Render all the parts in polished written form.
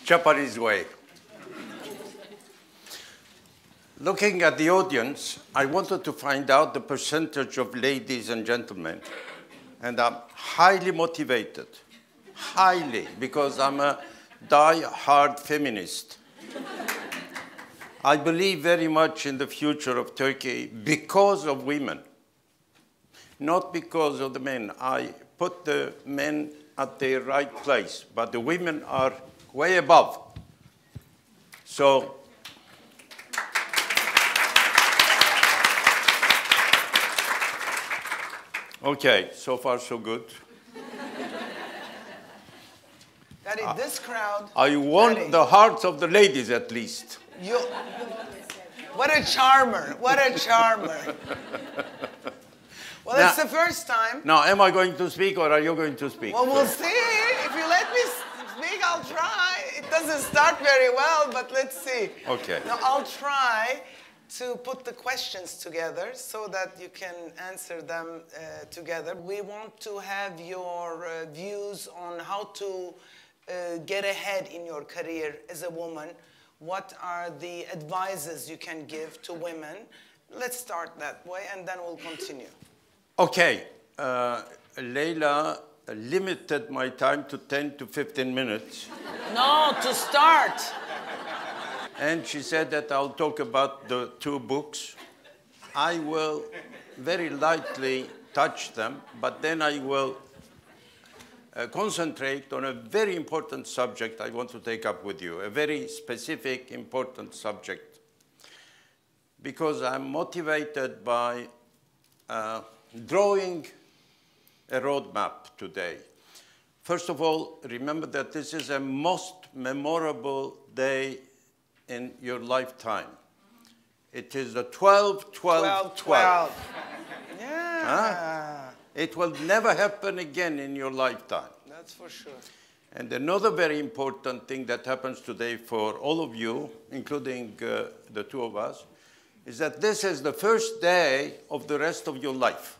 Japanese way. Looking at the audience, I wanted to find out the percentage of ladies and gentlemen. And I'm highly motivated, highly, because I'm a die-hard feminist. I believe very much in the future of Turkey because of women, not because of the men. I put the men at their right place, but the women are way above. So, okay, so far so good. Daddy, this crowd. I won Daddy, the hearts of the ladies at least. What a charmer, what a charmer. Well, Now, it's the first time. Now, am I going to speak or are you going to speak? Well, we'll see. If you let me speak, I'll try. It doesn't start very well, but let's see. Okay. Now, I'll try to put the questions together so that you can answer them together. We want to have your views on how to get ahead in your career as a woman. What are the advices you can give to women? Let's start that way, and then we'll continue. Okay. Leila limited my time to 10 to 15 minutes. No, to start. And she said that I'll talk about the two books. I will very lightly touch them, but then I will concentrate on a very important subject I want to take up with you, a very specific, important subject, because I'm motivated by drawing a roadmap today. First of all, remember that this is a most memorable day in your lifetime. It is the 12-12-12. Yeah. Huh? It will never happen again in your lifetime. That's for sure. And another very important thing that happens today for all of you, including the two of us, is that this is the first day of the rest of your life.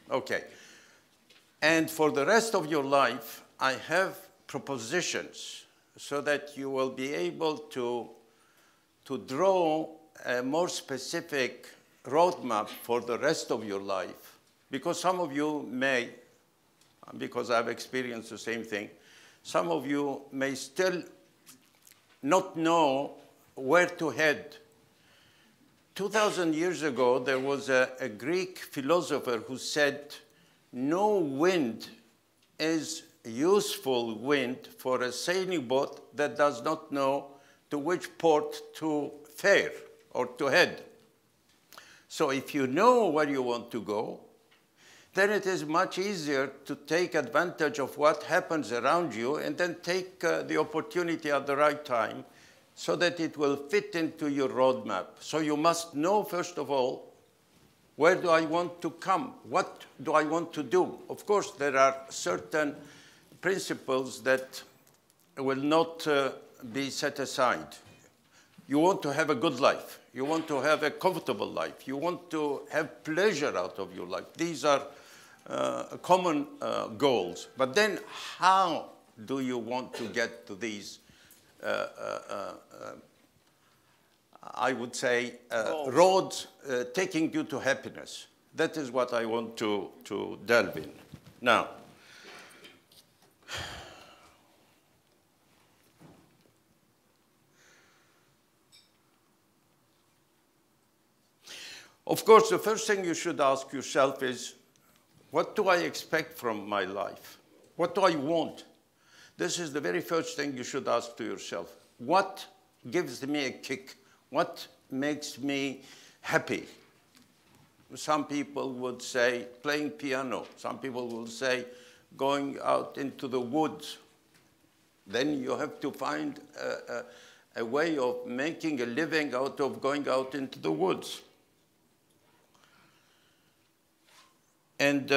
Okay. And for the rest of your life, I have propositions so that you will be able to draw a more specific roadmap for the rest of your life. Because some of you may, because I've experienced the same thing, some of you may still not know where to head. 2,000 years ago, there was a Greek philosopher who said, no wind is useful wind for a sailing boat that does not know to which port to fare or to head. So if you know where you want to go, then it is much easier to take advantage of what happens around you and then take the opportunity at the right time so that it will fit into your roadmap. So you must know, first of all, where do I want to come? What do I want to do? Of course, there are certain principles that will not be set aside. You want to have a good life. You want to have a comfortable life. You want to have pleasure out of your life. These are common goals. But then how do you want to get to these, I would say, roads taking you to happiness? That is what I want to delve in. Now, of course, the first thing you should ask yourself is, what do I expect from my life? What do I want? This is the very first thing you should ask to yourself. What gives me a kick? What makes me happy? Some people would say playing piano. Some people will say going out into the woods. Then you have to find a way of making a living out of going out into the woods. And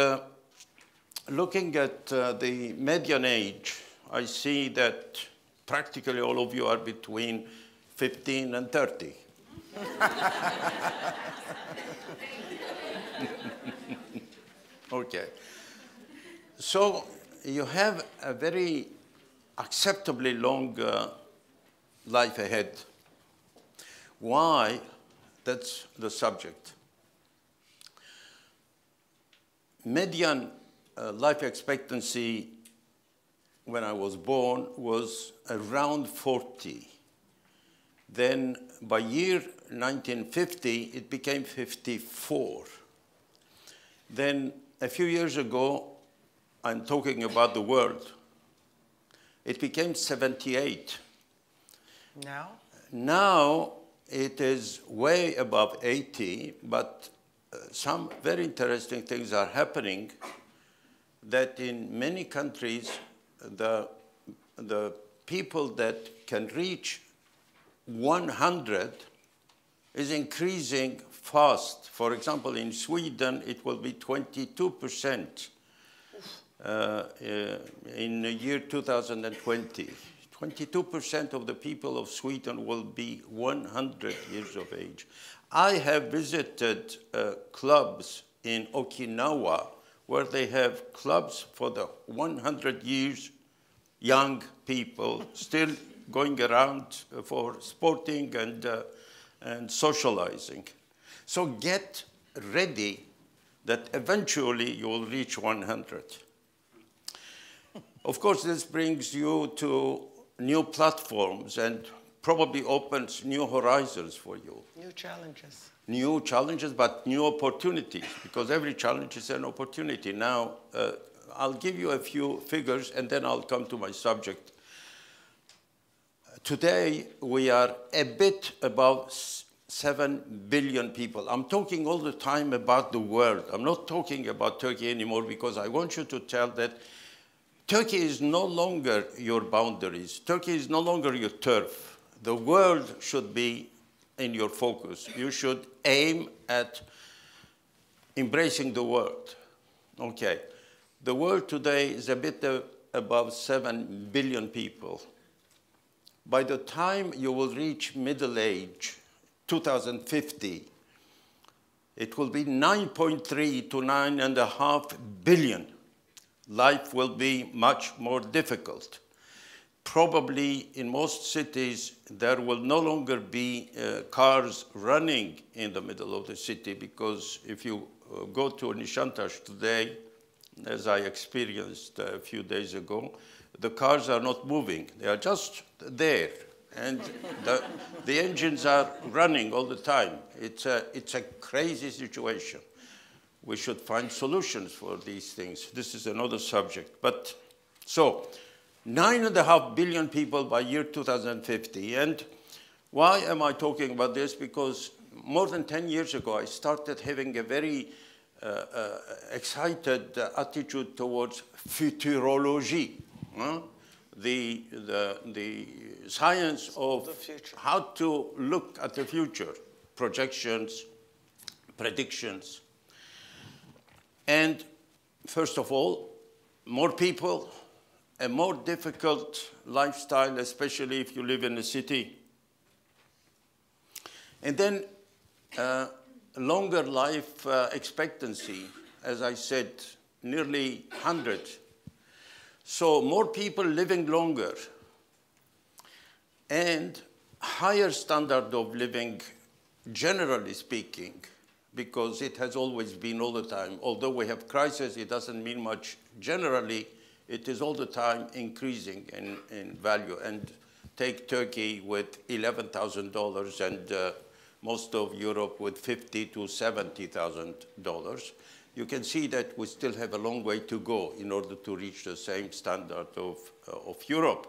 looking at the median age, I see that practically all of you are between 15 and 30. Okay. So you have a very acceptably long life ahead. Why? That's the subject. Median life expectancy when I was born was around 40. Then by year 1950, it became 54. Then a few years ago, I'm talking about the world, it became 78. Now? Now it is way above 80, but some very interesting things are happening that in many countries, the people that can reach 100 is increasing fast. For example, in Sweden, it will be 22% in the year 2020. 22% of the people of Sweden will be 100 years of age. I have visited clubs in Okinawa where they have clubs for the 100 years young people still going around for sporting and socializing. So get ready that eventually you will reach 100. Of course, this brings you to new platforms and probably opens new horizons for you. New challenges. New challenges, but new opportunities, because every challenge is an opportunity. Now, I'll give you a few figures, and then I'll come to my subject. Today, we are a bit above 7 billion people. I'm talking all the time about the world. I'm not talking about Turkey anymore, because I want you to tell that Turkey is no longer your boundaries. Turkey is no longer your turf. The world should be in your focus. You should aim at embracing the world. Okay. The world today is a bit above 7 billion people. By the time you will reach middle age, 2050, it will be 9.3 to 9.5 billion. Life will be much more difficult. Probably in most cities, there will no longer be cars running in the middle of the city, because if you go to Nişantaşı today, as I experienced a few days ago, the cars are not moving. They are just there. And the engines are running all the time. It's a crazy situation. We should find solutions for these things. This is another subject. But so 9.5 billion people by year 2050. And why am I talking about this? Because more than 10 years ago, I started having a very excited attitude towards futurology, the science of how to look at the future, projections, predictions. And first of all, more people, a more difficult lifestyle, especially if you live in a city. And then longer life expectancy, as I said, nearly 100. So more people living longer and higher standard of living, generally speaking, because it has always been all the time. Although we have crisis, it doesn't mean much. Generally, it is all the time increasing in value. And take Turkey with $11,000 and most of Europe with $50,000 to $70,000. You can see that we still have a long way to go in order to reach the same standard of Europe.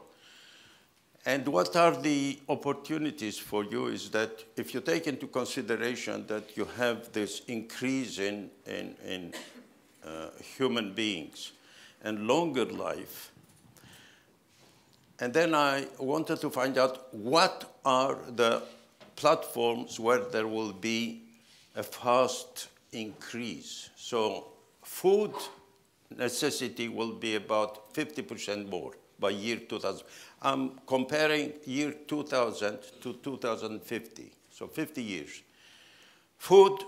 And what are the opportunities for you is that if you take into consideration that you have this increase in human beings and longer life, and then I wanted to find out what are the platforms where there will be a fast increase. So food necessity will be about 50% more by year 2000. I'm comparing year 2000 to 2050, so 50 years. Food,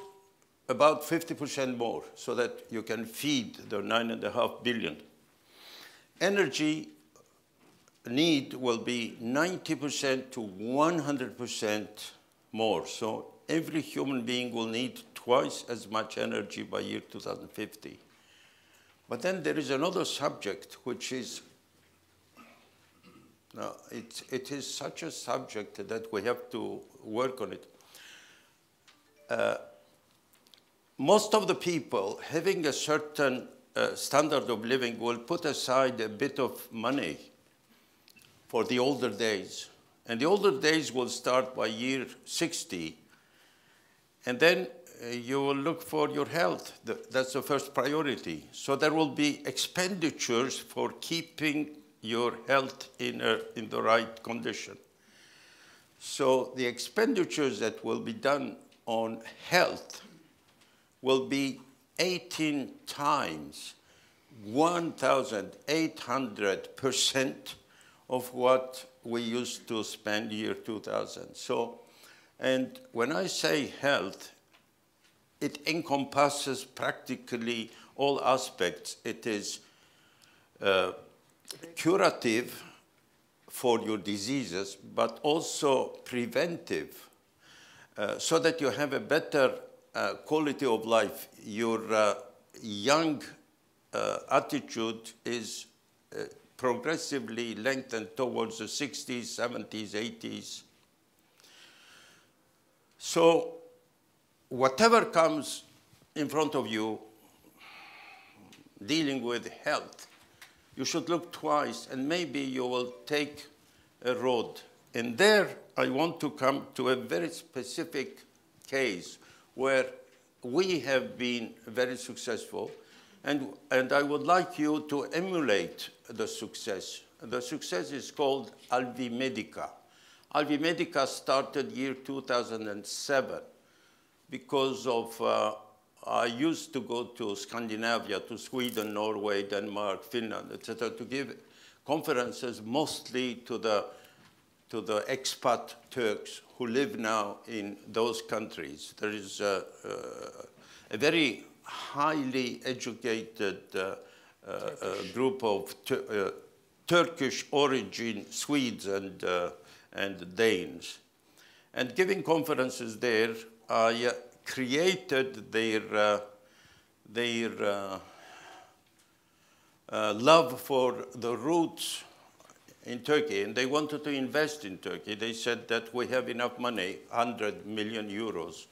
about 50% more, so that you can feed the 9.5 billion. energy need will be 90% to 100% more. So every human being will need twice as much energy by year 2050. But then there is another subject, which is, it is such a subject that we have to work on it. Most of the people having a certain standard of living will put aside a bit of money for the older days. And the older days will start by year 60. And then you will look for your health. That's the first priority. So there will be expenditures for keeping your health in the right condition. So the expenditures that will be done on health will be 18 times 1,800% of what we used to spend year 2000. So, and when I say health, it encompasses practically all aspects. It is curative for your diseases, but also preventive, so that you have a better quality of life. Your young attitude is progressively lengthened towards the 60s, 70s, 80s. So whatever comes in front of you dealing with health, you should look twice, and maybe you will take a road. And there I want to come to a very specific case where we have been very successful, and I would like you to emulate the success. The success is called Alvimedica. Alvimedica started year 2007 because of, I used to go to Scandinavia, to Sweden, Norway, Denmark, Finland, etc., to give conferences mostly to the expat Turks who live now in those countries. There is a very highly educated group of Turkish origin Swedes and Danes. And giving conferences there, I created their love for the roots in Turkey, and they wanted to invest in Turkey. They said that we have enough money, 100 million euros,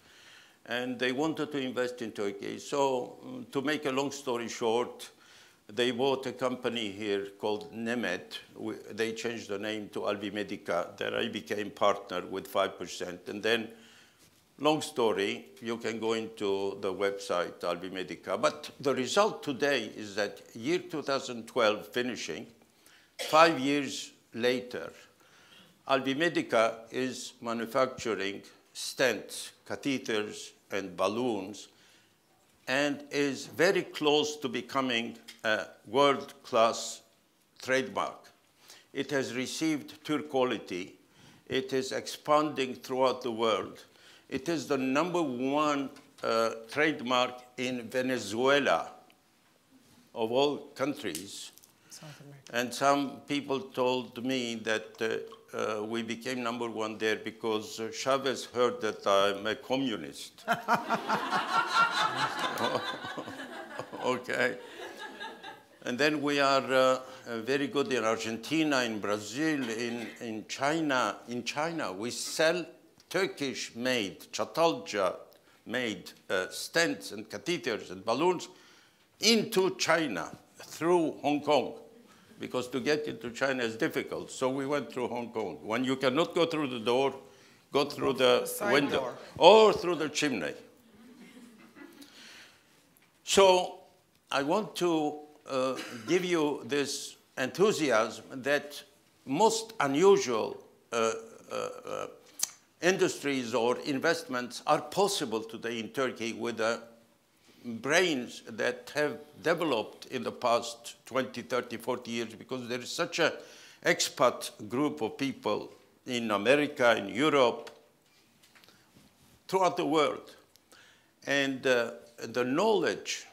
and they wanted to invest in Turkey. So to make a long story short, they bought a company here called Nemet. They changed the name to Alvimedica. There I became partner with 5%. And then, long story, you can go into the website, Alvimedica. But the result today is that year 2012 finishing, 5 years later, Alvimedica is manufacturing stents, catheters, and balloons, and is very close to becoming a world-class trademark. It has received Tour quality. It is expanding throughout the world. It is the #1 trademark in Venezuela, of all countries. South America. And some people told me that we became #1 there because Chavez heard that I'm a communist. Okay. And then we are very good in Argentina, in Brazil, in China. In China, we sell Turkish-made, Çatalca-made stents and catheters and balloons into China through Hong Kong, because to get into China is difficult. So we went through Hong Kong. When you cannot go through the door, go through the window door, or through the chimney. So I want to give you this enthusiasm that most unusual industries or investments are possible today in Turkey with the brains that have developed in the past 20, 30, 40 years, because there is such an expat group of people in America, in Europe, throughout the world. And the knowledge,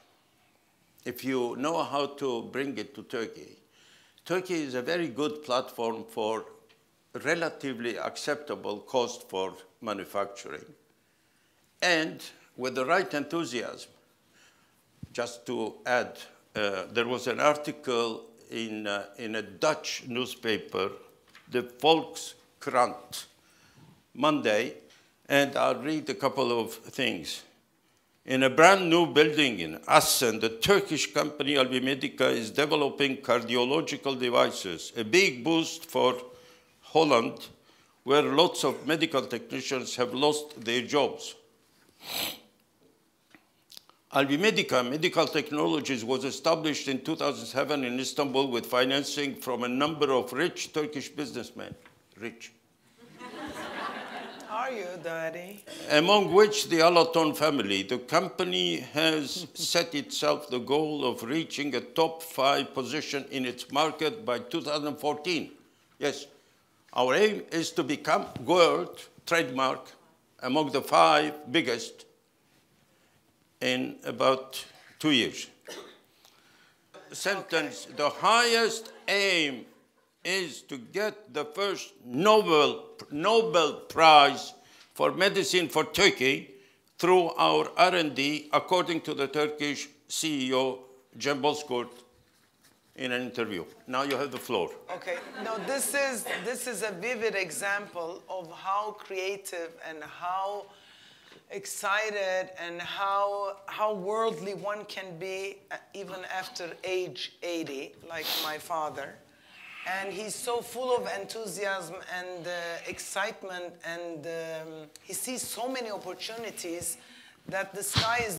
if you know how to bring it to Turkey, Turkey is a very good platform for relatively acceptable cost for manufacturing. And with the right enthusiasm, just to add, there was an article in a Dutch newspaper, the Volkskrant, Monday, and I'll read a couple of things. In a brand new building in Assen, the Turkish company Alvimedica is developing cardiological devices, a big boost for Holland, where lots of medical technicians have lost their jobs. Alvimedica Medical Technologies was established in 2007 in Istanbul with financing from a number of rich Turkish businessmen. Rich. Are you, Daddy? Among which the Alaton family. The company has set itself the goal of reaching a top 5 position in its market by 2014. Yes, our aim is to become world trademark among the 5 biggest in about 2 years. Sentence, okay. The highest aim is to get the first Nobel Prize for medicine for Turkey through our R&D, according to the Turkish CEO, Cem Bozkurt, in an interview. Now you have the floor. Okay. No, this is a vivid example of how creative and how excited and how worldly one can be even after age 80, like my father. And he's so full of enthusiasm and excitement, and he sees so many opportunities that the sky is